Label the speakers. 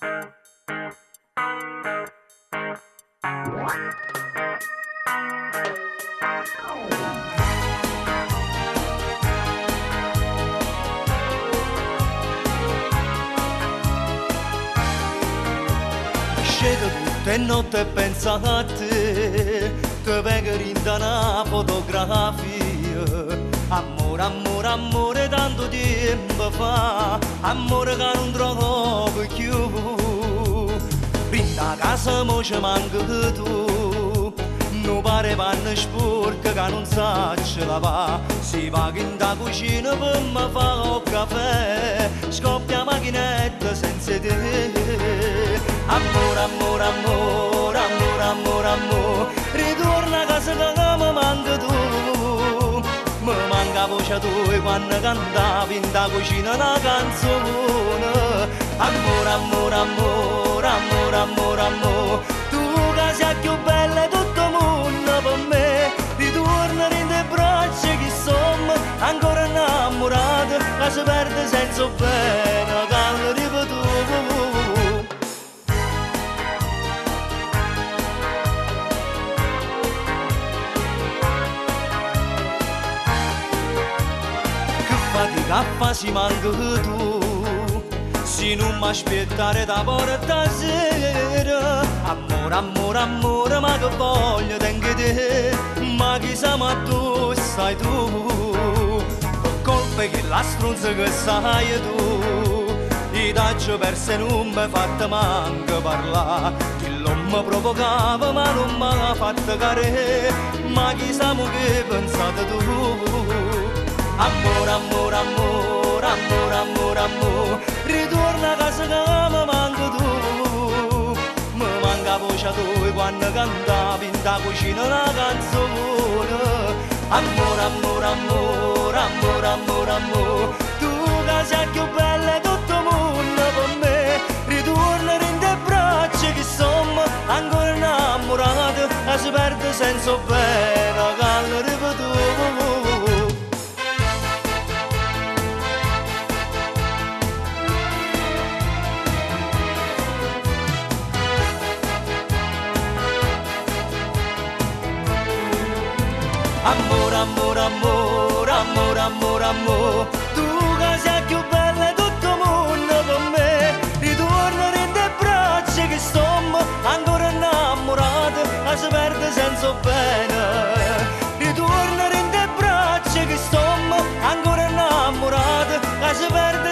Speaker 1: Scedo tutte notte e penso a te, che vengo in una fotografia. Amore, amore, amore, tanto tempo fa, amore che non trovo più. Prima casa mo ci manca tu, non pare panno sporca che non saccio lavare. Si va in da cucina per me fa un caffè, scoppia macchinetta senza te. Amore, amore, amore, amore, amore, amore, ritorna a casa che mi manca tu. Mi manca voce tua quando cantavi in da cucina una canzone. Amore, amore, amore, amore, amore, amore, tu che sei più bella di tutto il mondo per me. Ritorna in te braccia che sommo ancora innamorati, che si perde senza bene, che hanno ripetuto. Fatica fa si manca tu, se non mi aspettare da porta sera. Amore, amore, amore, ma che voglio tengo te, ma chi siamo a tu, sai tu. Per colpa che la stronza che sai tu, i taccio perse non mi fatta manco parlare. Chi non mi provocava ma non mi ha fatto care, ma chi siamo che pensate tu. Amore, amore, amore, amore, amore, amore, ritorna a casa che mi manca tu. Mi manca voce tua quando cantavi in da cucina una canzone. Amore, amore, amore, amore, amore, amore, tu che sei più bella di tutto il mondo per me. Ritorna in te braccia che sommo ancora innamorati, e si perde senza bene, che hanno ripetuto. Amore, amore, amore, amore, amore, amore, tu che sei più bella di tutto il mondo per me. Ritorna in te braccia che sommo ancora innamorati, e si perde senza bene. Ritorna in te braccia che sommo ancora innamorati, e si perde